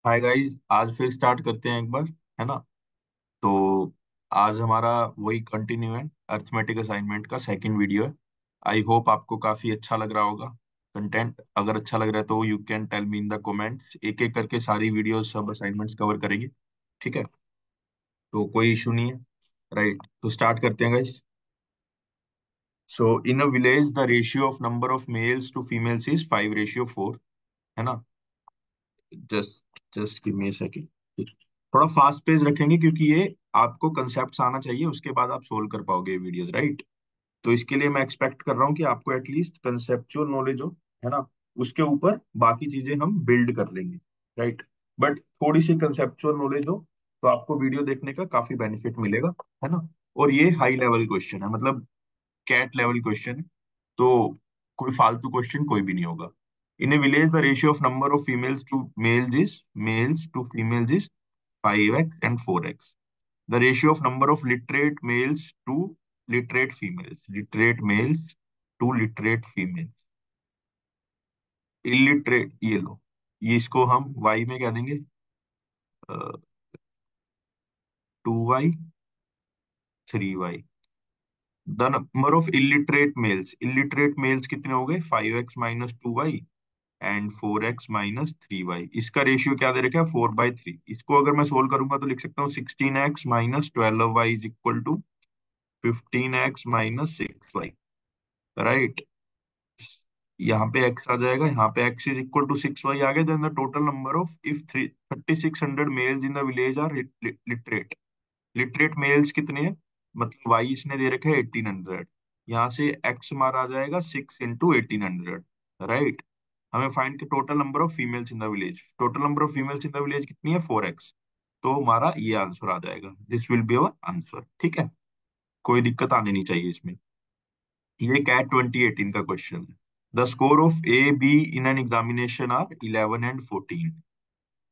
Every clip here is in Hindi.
हाय गाइस, आज फिर स्टार्ट करते हैं एक बार, है ना। तो आज हमारा वही कंटिन्यू है, अर्थमेटिक असाइनमेंट का सेकंड वीडियो है। आई होप आपको काफी अच्छा लग रहा होगा कंटेंट। अगर अच्छा लग रहा है तो you can tell me in the comments. एक एक करके सारी वीडियोस सब असाइनमेंट्स कवर करेंगे, ठीक है। तो कोई इशू नहीं है, राइट। तो स्टार्ट करते हैं guys. So in a village the ratio of number of males to females is 5:4, है ना। Just just give me a second. थोड़ा फास्ट पेज रखेंगे क्योंकि ये आपको कंसेप्ट आना चाहिए, उसके बाद आप सोल्व कर पाओगे वीडियोस, राइट। तो इसके लिए मैं एक्सपेक्ट कर रहा हूँ कि आपको एटलीस्ट कंसेप्चुअल नॉलेज हो, है ना। उसके ऊपर बाकी चीजें हम बिल्ड कर लेंगे, राइट। बट थोड़ी सी कंसेप्चुअल नॉलेज हो तो आपको वीडियो देखने का काफी बेनिफिट मिलेगा, है ना। और ये हाई लेवल क्वेश्चन है, मतलब कैट लेवल क्वेश्चन है। तो कोई फालतू क्वेश्चन कोई भी नहीं होगा। In a village the ratio of number of females to males to females is 5x and 4x. The ratio of number of literate males to literate males to literate females. Illiterate, ये लो, ये इसको हम y में क्या देंगे, 2y 3y। The number of illiterate males कितने हो गए, 5x - 2y and 4x - 3y। इसका रेशियो क्या दे रखा है, 4/3। इसको अगर मैं सोल्व करूंगा तो लिख सकता हूँ 16x - 12y is equal to 15x - 6y, right. यहाँ पे x आ जाएगा, यहाँ पे x is equal to 6y आ गया। Then the total number of if 3600 males in the village are literate. Literate males कितने हैं, मतलब y इसने दे रखा है 1800। यहाँ से x मारा आ जाएगा 6 × 1800, राइट। हमें find total number of females in the village. Total number of females in the village कितनी है, 4x। तो हमारा ये आंसर आ जाएगा, this will be our answer, ठीक है। कोई दिक्कत आनी नहीं चाहिए इसमें। ये कैट 2018 का क्वेश्चन है। The score of A B in an examination are 11 and 14।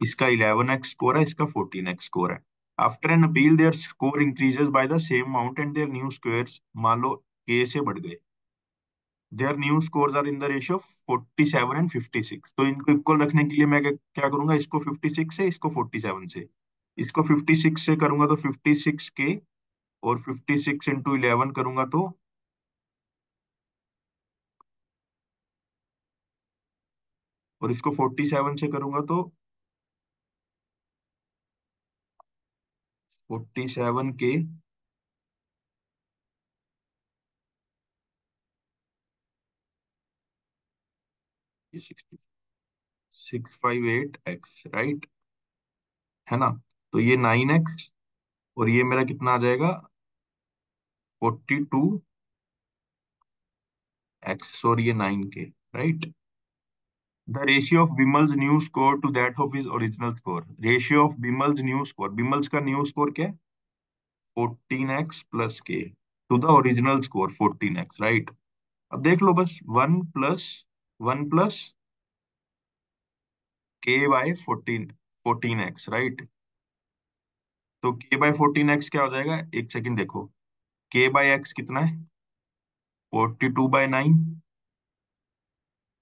इसका 11x स्कोर है, इसका 14x स्कोर है। After an appeal their score increases by the same amount and their new squares, मान लो के से बढ़ गए। Their new scores are in the ratio 47 and 56। तो इनको इक्वल रखने के लिए मैं क्या करूंगा, इसको 56 से, इसको 47 से। इसको 56 से करूंगा तो 56 के, और 56 × 11 करूंगा तो, और इसको 47 से करूंगा तो 47 के, ये 658x, राइट, है ना। तो ये 9x, और ये मेरा कितना आ जाएगा, 42x, और ये 9k, right. The ratio of Bimal's new score to that of his original score. Ratio of Bimal's new score, Bimal's का न्यू स्कोर क्या है, 14x + k to the original score 14x, right. अब देख लो बस, 1 + 1 + k/14, 14x, राइट। तो k/14x क्या हो जाएगा, एक सेकंड देखो, k/x कितना है, 42/9,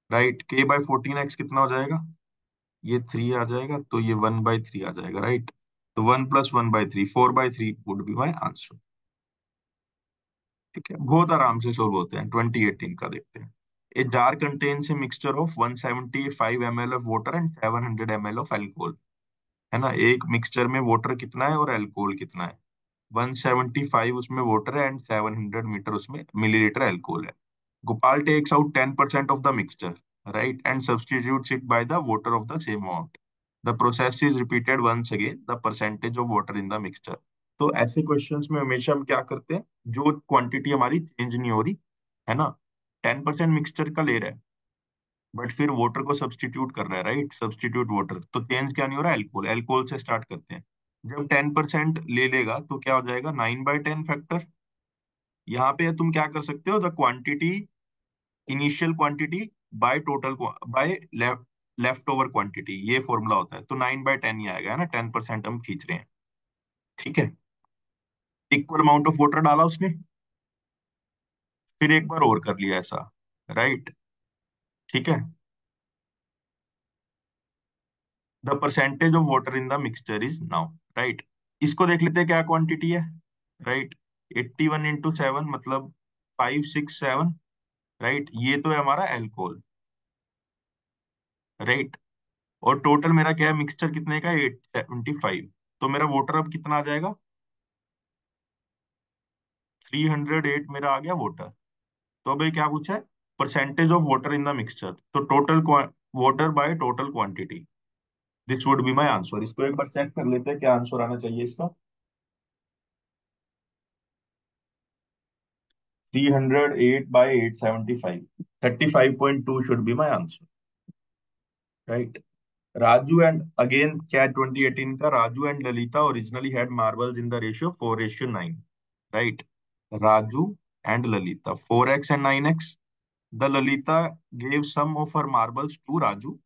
राइट। k/14x कितना हो जाएगा, ये 3 आ जाएगा, तो ये 1/3 आ जाएगा, राइट। तो 1 + 1/3, 4/3 वुड बी माई आंसर, ठीक है। बहुत आराम से सोल्व होते हैं। 2018 का देखते हैं। A jar contains a mixture of 175 ml of water and 700 ml of alcohol, है ना। एक मिक्सचर में वाटर कितना है और अल्कोहल कितना है, 175 उसमें वाटर है एंड 700 मीटर उसमें मिलीलीटर अल्कोहल है। Gopal takes out 10% of the mixture, right, and substitutes it by the water of the same amount. The process is repeated once again, the percentage of water in the mixture. तो ऐसे क्वेश्चंस में हमेशा हम क्या करते हैं, जो क्वांटिटी हमारी चेंज नहीं हो रही, है ना, 10% मिक्सचर का ले रहा है, बट फिर वाटर को सब्सटीट्यूट कर रहा है, राइट, सब्सटीट्यूट वाटर, तो चेंज क्या नहीं हो रहा है, अल्कोहल। अल्कोहल से स्टार्ट करते हैं। जब 10% ले लेगा तो क्या हो जाएगा, 9/10 फैक्टर। यहाँ पे तुम क्या कर सकते हो, the quantity, initial quantity by total, by left over quantity, ये फॉर्मूला होता है। तो 9/10 ही आएगा, है ना, 10% हम खींच रहे हैं, ठीक है। इक्वल अमाउंट ऑफ वाटर डाला उसने, फिर एक बार और कर लिया ऐसा, राइट, ठीक है। The percentage of water in the mixture is now, right. इसको देख लेते हैं क्या क्वांटिटी है, राइट। 81 × 7 मतलब 567, राइट। ये तो है हमारा एल्कोहल, राइट। और टोटल मेरा क्या है, मिक्सचर कितने का, 875। तो मेरा वाटर अब कितना आ जाएगा, 308 मेरा आ गया वाटर। तो अभी क्या पूछा है, percentage of water in the mixture, तो total water by total quantity, this would be my answer. इसको एक बार चेक कर लेते हैं क्या आंसर आना चाहिए इसका। 308/875, 35.2 should be my answer, right. Raju and again क्या 2018 का, Raju and Lalita originally had marbles in the ratio 4:9, right. Raju and Lalita 4x and 9x. The Lalita gave some of her marbles to Raju.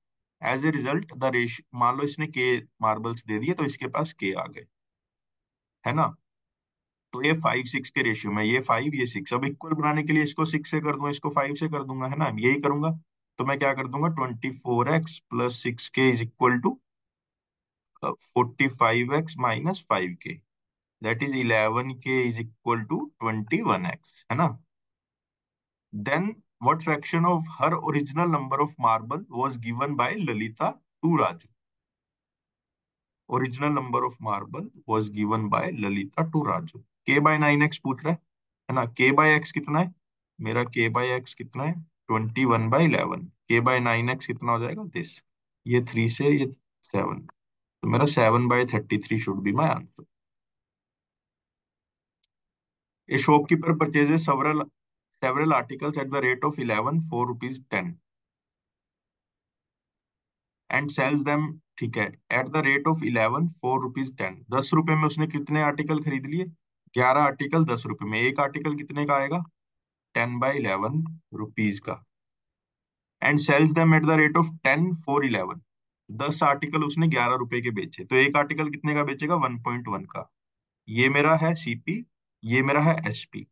As a result, the ratio, मान लो इसने के मार्बल्स दे दिए तो इसके पास के आ गए, है ना। तो ये 5:6 के रेशियो में, ये 5 ये 6, अब इक्वल बनाने के लिए इसको 6 से कर दूंगा, इसको 5 से कर दूंगा, है ना, यही करूंगा। तो मैं क्या कर दूंगा, 24x + 6k is equal to 45x - 5k, that is 11k is equal to 21x, है ना। Then, what fraction of her original number of marble was given by Lalita to Raju? Original number of marble was given by Lalita to Raju. K/9x पूछ रहा है ना। K/x कितना है, मेरा K/x कितना है, 21/11। K/9x कितना हो जाएगा, दिस, ये 3 से ये 7, तो मेरा 7/33 should be my answer. A shopkeeper purchases several articles at the rate of 11 4 rupees 10 and sells them, ठीक है, eight the rate of 11 4 rupees 10। 10 रुपए में उसने कितने आर्टिकल खरीद लिए, 11 आर्टिकल 10 रुपए में। एक आर्टिकल कितने का आएगा, 10/11 रुपीज का। And sells them at the rate of 10 4 11। 10 article उसने 11 रुपए के बेचे, तो एक आर्टिकल कितने का बेचेगा, 1.1 का। ये मेरा है सीपी, ये मेरा है एसपी,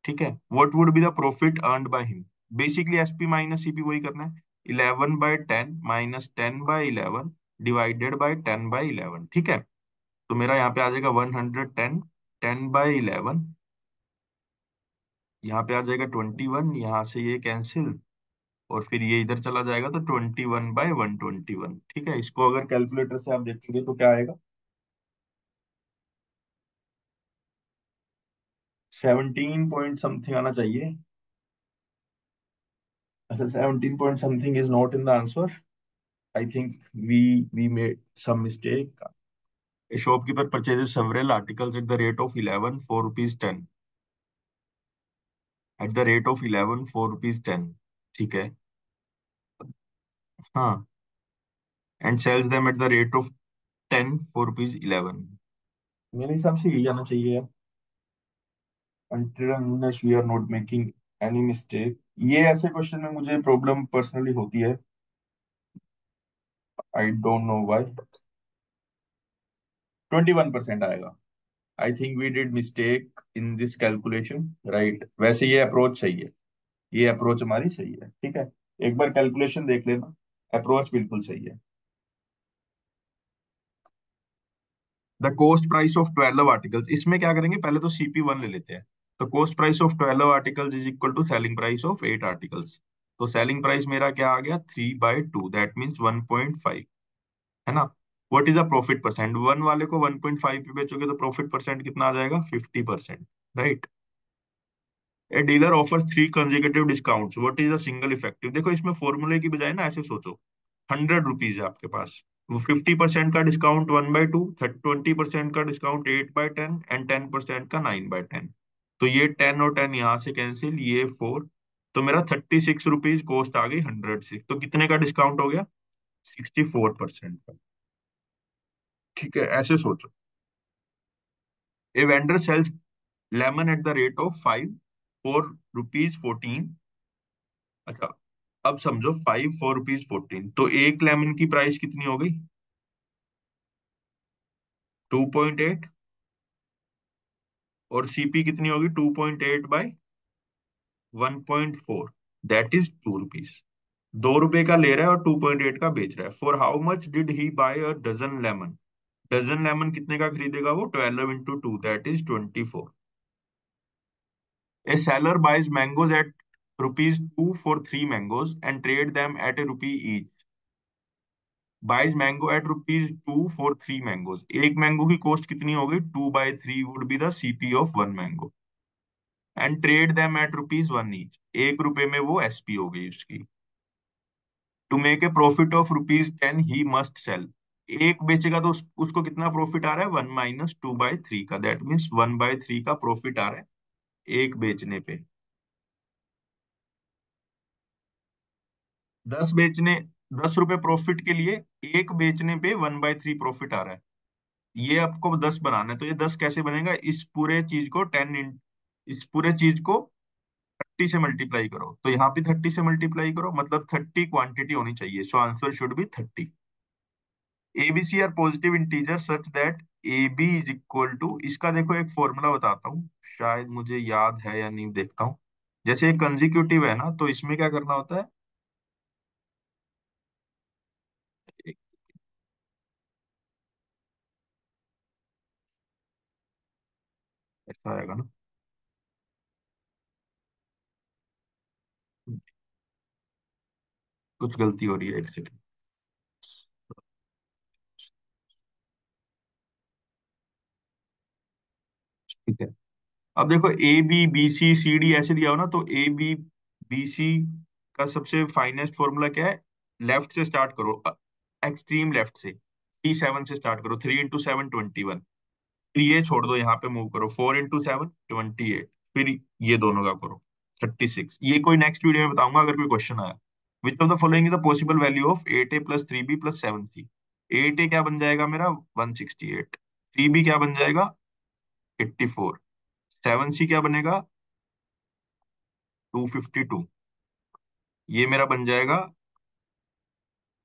ठीक है। What would be the profit earned by him, basically SP minus CP वही करना है। 11/10 -10/11 डिवाइडेड बाय 10/11, ठीक है। तो मेरा यहाँ पे आ जाएगा 110, 10/11, यहाँ पे आ जाएगा 21, यहाँ से ये कैंसिल, और फिर ये इधर चला जाएगा तो 21/121, ठीक है। इसको अगर कैलकुलेटर से आप देखेंगे तो क्या आएगा, 17 पॉइंट समथिंग आना चाहिए। अच्छा, 17 point something is not in the answer. I think we made some mistake. A shopkeeper purchases several articles at the rate of 11 4 rupees 10, at the rate of 11 4 rupees 10, ठीक है, हाँ। And sells them at the rate of 10 4 rupees 11। मेरे हिसाब से यही आना चाहिए यार, until unless we are not making any mistake। ये ऐसे क्वेश्चन में मुझे प्रॉब्लम पर्सनली होती है, आई डोंट नो व्हाई। 21% आएगा। I think we did mistake in this calculation, right. वैसे ये अप्रोच सही है, ये अप्रोच हमारी सही है, ठीक है। एक बार कैलकुलेशन देख लेना, अप्रोच बिल्कुल सही है। The cost price of 12 articles, इसमें क्या करेंगे, पहले तो CP1 ले लेते हैं। तो cost price of 12 articles is equal to selling price of 8 articles. तो सेलिंग प्राइस मेरा क्या आ गया, 3/2, दैट मीन्स 1.5, है ना। What is the profit percent, one वाले को 1.5 पे बेचोगे तो प्रॉफिट परसेंट कितना आ जाएगा, 50%, right. A dealer offers 3 consecutive discounts, what is the single effective. देखो इसमें फॉर्मूले की बजाय ना ऐसे सोचो, 100 रुपीज है आपके पास, वो 50% का डिस्काउंट 1/2, 20% का डिस्काउंट 8/10 एंड 10% का 9/10। तो ये 10 और 10 यहाँ से कैंसिल, ये 4, तो मेरा 36 रुपीज कॉस्ट आ गई 100 से, तो कितने का डिस्काउंट हो गया, 64% का, ठीक है। ऐसे सोचो, a vendor sells lemon at the rate of 5 4 rupees 14। अच्छा, अब समझो 5 4 rupees 14, तो एक लेमन की प्राइस कितनी हो गई, 2.8, और सीपी कितनी होगी, 2.8/1.4, दैट इज 2 रुपीज। ₹2 का ले रहा है और 2.8 का बेच रहा है। For how much did he buy a dozen lemon? Dozen lemon कितने का खरीदेगा वो? 12 into 2, that is 24। A seller buys mangoes at ₹2 for 3 mangoes and trade them at a rupee each. Buys mango at ₹2 for 3 mangoes. एक मैंगो की कॉस्ट कितनी हो गई? 2/3 would be the CP of one mango. And trade them at ₹1 each. ₹1 में वो SP हो गई उसकी। To make a profit of ₹10 he must sell. एक बेचेगा तो उसको कितना प्रॉफिट आ रहा है? 1 - 2/3 का, दैट मीन्स 1/3 का प्रॉफिट आ रहा है एक बेचने पे। 10 बेचने, ₹10 प्रॉफिट के लिए एक बेचने पे 1/3 प्रॉफिट आ रहा है। ये आपको 10 बनाना है, तो ये 10 कैसे बनेगा? इस पूरे चीज को इस पूरे चीज को 30 से मल्टीप्लाई करो, तो यहाँ पे 30 से मल्टीप्लाई करो, मतलब 30 क्वांटिटी होनी चाहिए, so answer should be 30। ABC are positive integer such that AB is equal to, इसका देखो एक फॉर्मूला बताता हूँ, शायद मुझे याद है या नहीं, देखता हूँ। जैसे एक कंजिक्यूटिव है ना, तो इसमें क्या करना होता है? एक- ऐसा आएगा ना, कुछ गलती हो रही है, एक सेकंड। ठीक है, अब देखो A B B C C D ऐसे दिया हो ना, तो A B B C का सबसे फाइनेस्ट फॉर्मूला क्या है? लेफ्ट से स्टार्ट करो, एक्सट्रीम लेफ्ट से। 7 से स्टार्ट करो, 3 into 7 21। फिर ये छोड़ दो, यहाँ पे मूव करो, 4 into 7 28। फिर ये दोनों का करो, 36। ये कोई नेक्स्ट वीडियो में बताऊंगा अगर कोई क्वेश्चन आया। Which of the following is the possible value of 8A + 3B + 7C? 8A क्या बन जाएगा मेरा? 168। 3B क्या बन जाएगा? 84। 7C क्या बनेगा? 252। ये मेरा बन जाएगा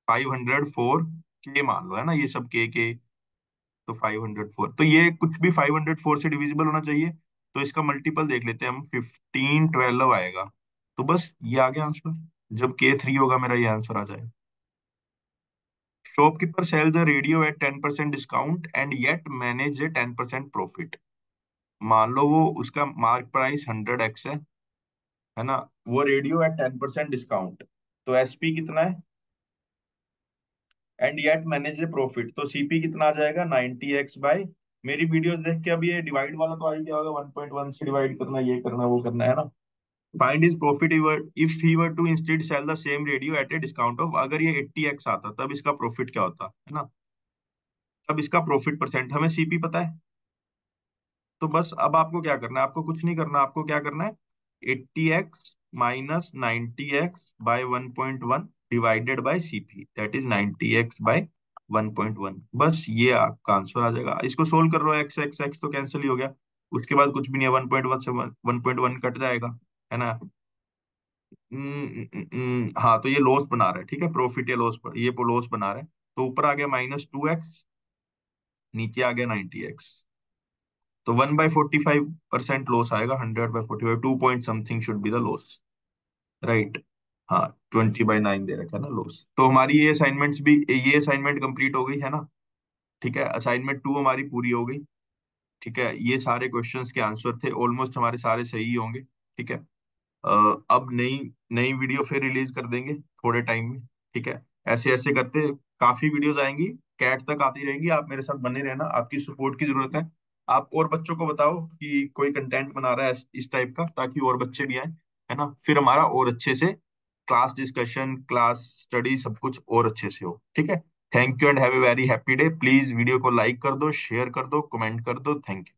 504 के, मान लो, है ना, ये सब के। तो 504, तो ये कुछ भी 504 से डिविजिबल होना चाहिए। तो इसका मल्टीपल देख लेते हैं हम, 1512 आएगा। तो बस ये आ गया आंसर। जब K3 होगा मेरा, ये आंसर आ जाएगा। Shopkeeper sells a radio at 10% discount and yet manage a 10% profit. मान लो वो उसका मार्क प्राइस 100x है ना, वो रेडियो एट 10% डिस्काउंट, तो SP कितना है? And yet manage the profit, तो CP कितना आ जाएगा? 90x बाय, मेरी वीडियोस देख के अब ये डिवाइड वाला तो आ ही गया होगा, 1.1 से डिवाइड करना, ये करना, वो करना, है ना। Find is profit if he were to instead sell the same radio at a discount of, अगर ये 80x आता तब इसका प्रॉफिट क्या होता, है ना। तब इसका प्रॉफिट परसेंट, हमें CP पता है। तो बस अब आपको क्या करना है? आपको कुछ नहीं करना, आपको क्या करना है? 80x - 90x/1.1 divided by CP, that is 90x/1.1। बस ये आपका आंसर आ जाएगा। इसको सोल्व कर लो, एक्स एक्स एक्स तो कैंसिल ही हो गया, उसके बाद कुछ भी नहीं है, 1.1 से 1.1 कट जाएगा, है ना। हाँ, तो ये लॉस बना रहा है, ठीक है, प्रॉफिट या लॉस, ये लॉस बना रहा है। तो ऊपर आ गया -2x, नीचे आ गया 90x, तो 1/45% लॉस आएगा, 100/45, 2 point something should be the loss, right. हाँ, 20/9 दे रखा है ना लॉस। तो हमारी ये असाइनमेंट्स भी, ये असाइनमेंट कंप्लीट हो गई है ना। ठीक है, असाइनमेंट 2 हमारी पूरी हो गई। ठीक है, ये सारे क्वेश्चंस के आंसर थे, ऑलमोस्ट हमारे सारे सही होंगे। ठीक है, अब नई नई वीडियो फिर रिलीज कर देंगे थोड़े टाइम में। ठीक है, ऐसे ऐसे करते काफी वीडियोस आएंगी, कैट तक आती रहेंगी। आप मेरे साथ बने रहना, आपकी सपोर्ट की जरूरत है। आप और बच्चों को बताओ कि कोई कंटेंट बना रहा है इस टाइप का, ताकि और बच्चे भी आए, है ना, फिर हमारा और अच्छे से क्लास डिस्कशन, क्लास स्टडी, सब कुछ और अच्छे से हो। ठीक है, thank you and have a very happy day. Please video को लाइक कर दो, शेयर कर दो, कमेंट कर दो। Thank you.